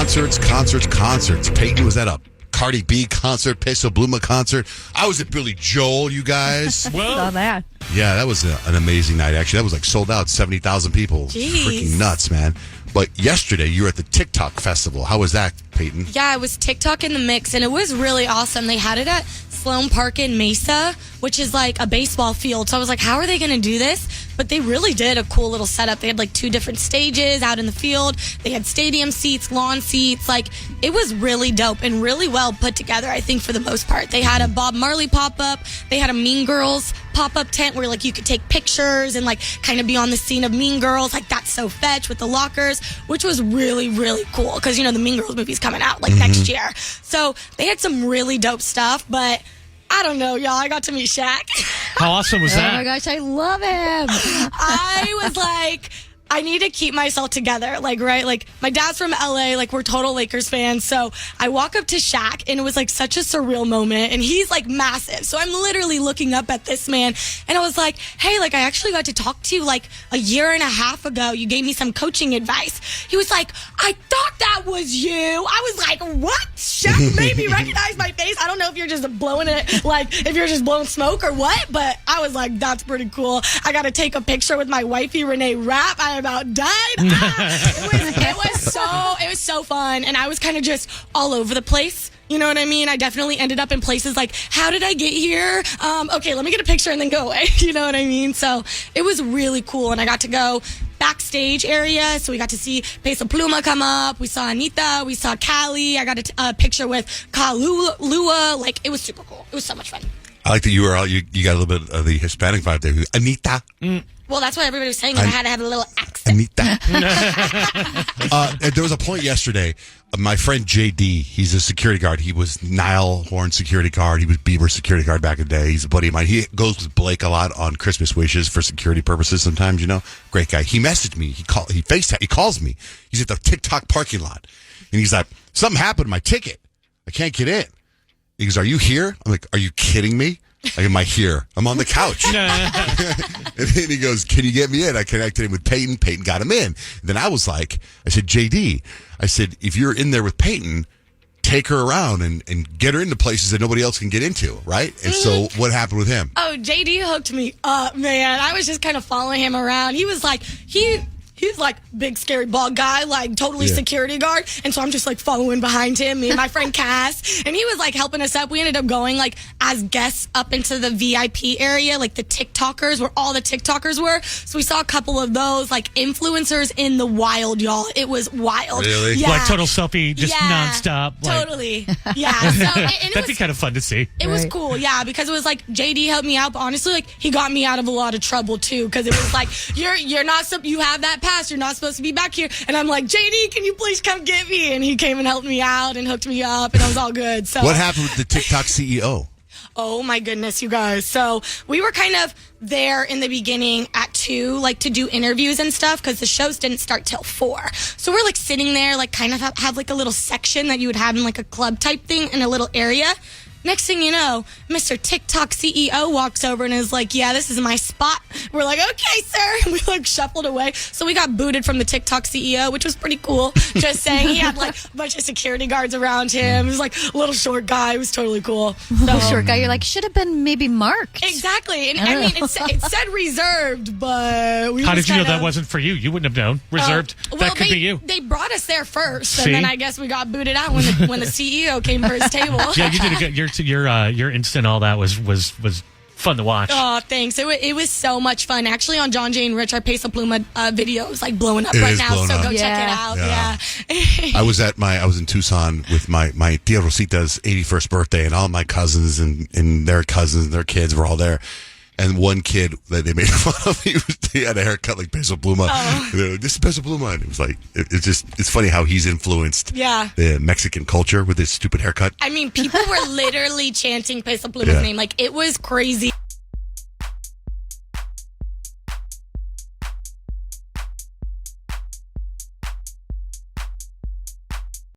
Concerts. Payton was at a Cardi B concert, Peso Pluma concert. I was at Billy Joel, you guys. Whoa. Saw that. Yeah, that was an amazing night, actually. That was like sold out, 70,000 people. Jeez. Freaking nuts, man. But yesterday, you were at the TikTok festival. How was that, Payton? Yeah, it was TikTok in the mix, and it was really awesome. They had it at Sloan Park in Mesa, which is like a baseball field. So I was like, how are they going to do this? But they really did a cool little setup. They had like 2 different stages out in the field. They had stadium seats, lawn seats. Like, it was really dope and really well put together, I think, for the most part. They had a Bob Marley pop-up. They had a Mean Girls pop-up tent where like you could take pictures and like kind of be on the scene of Mean Girls. Like, That's So Fetch with the lockers, which was really, really cool because, you know, the Mean Girls movie's coming out like next year. So they had some really dope stuff, but I don't know, y'all. I got to meet Shaq. How awesome was that? Oh my gosh, I love him. I was like, I need to keep myself together. Like, right? Like, my dad's from LA. Like, we're total Lakers fans. So I walk up to Shaq, and it was like such a surreal moment. And he's like massive. So I'm literally looking up at this man, and I was like, hey, like, I actually got to talk to you like a year and a half ago. You gave me some coaching advice. He was like, I thought that was you. I was like, what? Shaq made me recognize my face. I don't know if you're just blowing it, like, if you're just blowing smoke or what, but I was like, that's pretty cool. I got to take a picture with my wifey, Renee Rapp. I about died. It was so fun, and I was kind of just all over the place. You know what I mean? I definitely ended up in places like, how did I get here? Okay, let me get a picture and then go away. You know what I mean? So it was really cool, and I got to go backstage area, so we got to see Peso Pluma come up. We saw Anita. We saw Callie. I got a picture with Kalua. Like, it was super cool. It was so much fun. I like that you got a little bit of the Hispanic vibe there. Anita. Well, that's what everybody was saying, and I had to have a little accent. Anita. There was a point yesterday. My friend JD, he's a security guard. He was Niall Horn security guard. He was Bieber security guard back in the day. He's a buddy of mine. He goes with Blake a lot on Christmas wishes for security purposes sometimes, you know. Great guy. He messaged me. He calls me. He's at the TikTok parking lot. And he's like, something happened to my ticket. I can't get in. He goes, are you here? I'm like, are you kidding me? Like, am I here? I'm on the couch. And then he goes, can you get me in? I connected him with Payton. Payton got him in. And then I was like, I said, JD, I said, if you're in there with Payton, take her around and get her into places that nobody else can get into, right? And so what happened with him? Oh, JD hooked me up, man. I was just kind of following him around. He was like, he's like big scary bald guy, like totally security guard. And so I'm just like following behind him, me and my friend Cass. And he was like helping us up. We ended up going like as guests up into the VIP area, like the TikTokers, where all the TikTokers were. So we saw a couple of those like influencers in the wild, y'all. It was wild. Really? Yeah. Like total selfie, just nonstop. Like, totally. Yeah. So, and that'd be kind of fun to see. It was cool, yeah, because it was like JD helped me out, but honestly, like he got me out of a lot of trouble too, because it was like you're not you have that pass, you're not supposed to be back here, and I'm like, JD, can you please come get me? And he came and helped me out and hooked me up, and it was all good. So what happened with the TikTok CEO? Oh my goodness, you guys. So we were kind of there in the beginning at 2, like to do interviews and stuff, because the shows didn't start till 4. So we're like sitting there, like kind of have like a little section that you would have in like a club type thing in a little area. Next thing you know, Mr. TikTok CEO walks over and is like, yeah, this is my spot. We're like, okay, sir. And we like shuffled away. So we got booted from the TikTok CEO, which was pretty cool. Just saying, he had like a bunch of security guards around him. He was like a little short guy. It was totally cool. So, short guy, you're like, should have been maybe marked. Exactly. And I mean, it said reserved, but we How did you know that wasn't for you? You wouldn't have known. Reserved. That could be you. They brought us there first, See? and then I guess we got booted out when the CEO came for his table. Yeah, you did a good. Your instant all that was fun to watch. Oh, thanks. It was so much fun. Actually, on John J. and Rich, our Peso Pluma video is like blowing up right now. So go check it out. Yeah. I was in Tucson with my Tia Rosita's 81st birthday, and all my cousins and their cousins and their kids were all there. And one kid that they made fun of, he had a haircut like Peso Pluma. And they're like, this is Peso Pluma. And it was like, it's funny how he's influenced the Mexican culture with his stupid haircut. I mean, people were literally chanting Peso Pluma's name. Like, it was crazy.